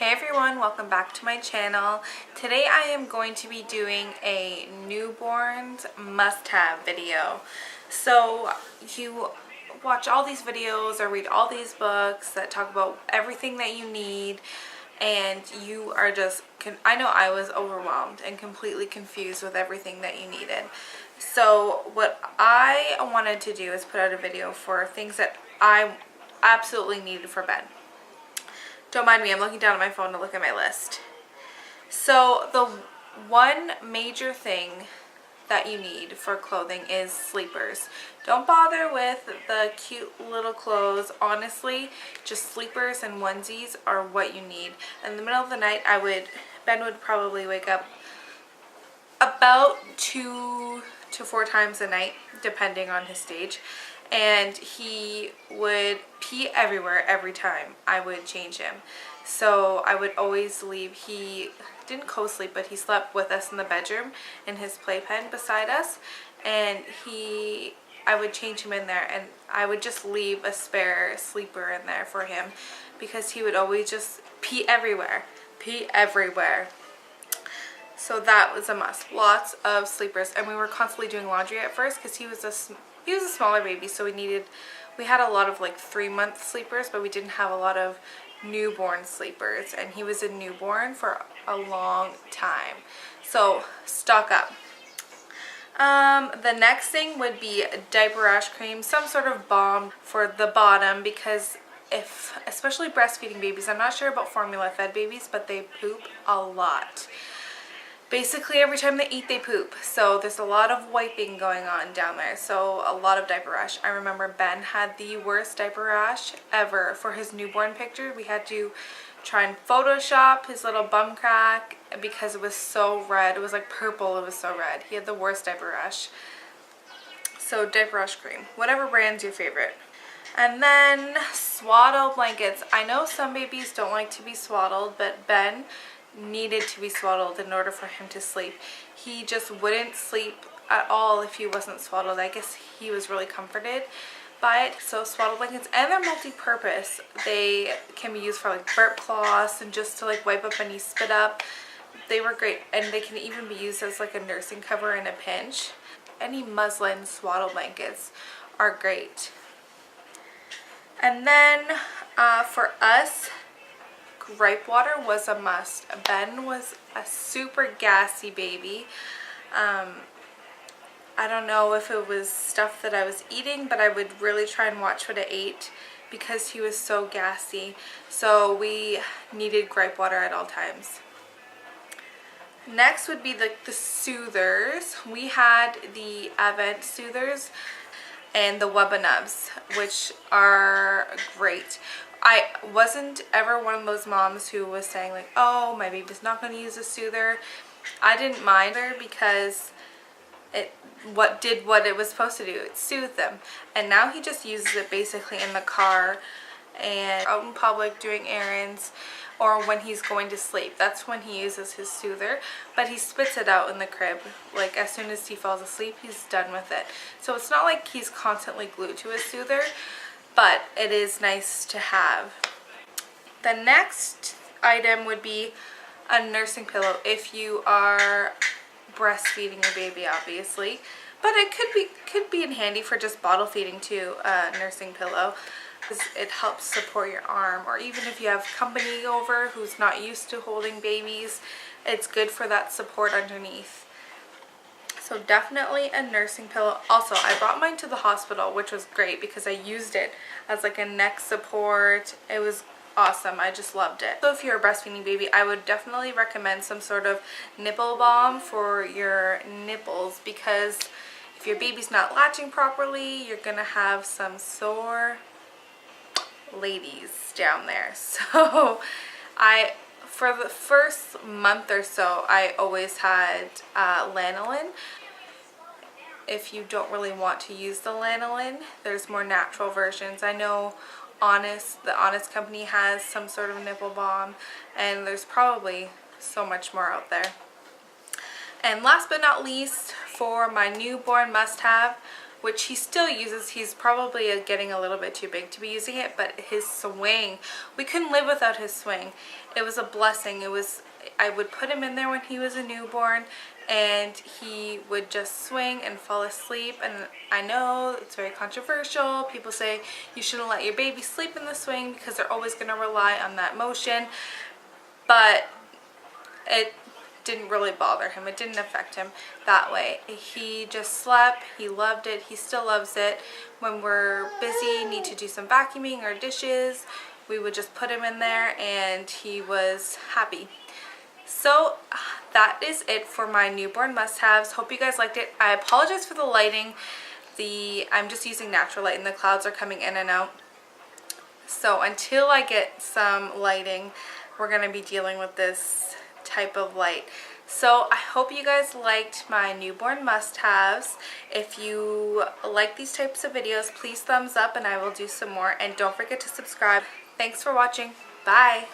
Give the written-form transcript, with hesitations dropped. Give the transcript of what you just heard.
Hey everyone, welcome back to my channel. Today I am going to be doing a newborns must-have video. So you watch all these videos or read all these books that talk about everything that you need, and you are just, I know I was overwhelmed and completely confused with everything that you needed. So what I wanted to do is put out a video for things that I absolutely needed for Ben. Don't mind me, I'm looking down at my phone to look at my list. So the one major thing that you need for clothing is sleepers. Don't bother with the cute little clothes. Honestly, just sleepers and onesies are what you need. In the middle of the night, Ben would probably wake up about 2 to 4 times a night, depending on his stage. And he would pee everywhere every time I would change him. So I would always leave. He didn't co-sleep, but he slept with us in the bedroom in his playpen beside us. And I would change him in there, and I would just leave a spare sleeper in there for him because he would always just pee everywhere. Pee everywhere. So that was a must. Lots of sleepers. And we were constantly doing laundry at first because he was a smaller baby, so we had a lot of like 3-month sleepers, but we didn't have a lot of newborn sleepers, and he was a newborn for a long time. So stock up. The next thing would be diaper rash cream, some sort of balm for the bottom, because especially breastfeeding babies, I'm not sure about formula fed babies, but they poop a lot. Basically every time they eat they poop, so there's a lot of wiping going on down there, so a lot of diaper rash. I remember Ben had the worst diaper rash ever. For his newborn picture, we had to try and Photoshop his little bum crack because it was so red. It was like purple, it was so red. He had the worst diaper rash. So diaper rash cream, whatever brand's your favorite. And then swaddle blankets. I know some babies don't like to be swaddled, but Ben needed to be swaddled in order for him to sleep. He just wouldn't sleep at all if he wasn't swaddled. I guess he was really comforted by it. So swaddle blankets, and they're multi-purpose. They can be used for like burp cloths and just to like wipe up any spit up. They were great, and they can even be used as like a nursing cover in a pinch. Any muslin swaddle blankets are great. And then for us, gripe water was a must. Ben was a super gassy baby. I don't know if it was stuff that I was eating, but I would really try and watch what I ate because he was so gassy. So we needed gripe water at all times. Next would be the soothers. We had the Advent soothers and the Wubba Nubs, which are great. I wasn't ever one of those moms who was saying like, oh, my baby's not going to use a soother. I didn't mind her because it did what it was supposed to do. It soothed them. And now he just uses it basically in the car and out in public doing errands, or when he's going to sleep. That's when he uses his soother, but he spits it out in the crib. Like as soon as he falls asleep, he's done with it. So it's not like he's constantly glued to his soother, but it is nice to have. The next item would be a nursing pillow if you are breastfeeding your baby, obviously, but it could be in handy for just bottle feeding too. A nursing pillow, it helps support your arm, or even if you have company over who's not used to holding babies, it's good for that support underneath. So definitely a nursing pillow. Also, I brought mine to the hospital, which was great because I used it as like a neck support. It was awesome. I just loved it. So if you're a breastfeeding baby, I would definitely recommend some sort of nipple balm for your nipples, because if your baby's not latching properly, you're gonna have some sore ladies down there. So for the first month or so, I always had lanolin. If you don't really want to use the lanolin, there's more natural versions. I know the Honest company has some sort of nipple balm, and there's probably so much more out there. And last but not least, for my newborn must-have which he still uses. He's probably getting a little bit too big to be using it, but his swing, we couldn't live without his swing. It was a blessing. I would put him in there when he was a newborn, and he would just swing and fall asleep. And I know it's very controversial. People say you shouldn't let your baby sleep in the swing because they're always going to rely on that motion, but it didn't really bother him. It didn't affect him that way. He just slept. He loved it. He still loves it. When we're busy, need to do some vacuuming or dishes, we would just put him in there and he was happy. So that is it for my newborn must-haves. Hope you guys liked it. I apologize for the lighting. I'm just using natural light and the clouds are coming in and out. So until I get some lighting, we're going to be dealing with this type of light. So I hope you guys liked my newborn must-haves. If you like these types of videos, please thumbs up and I will do some more. And don't forget to subscribe. Thanks for watching. Bye.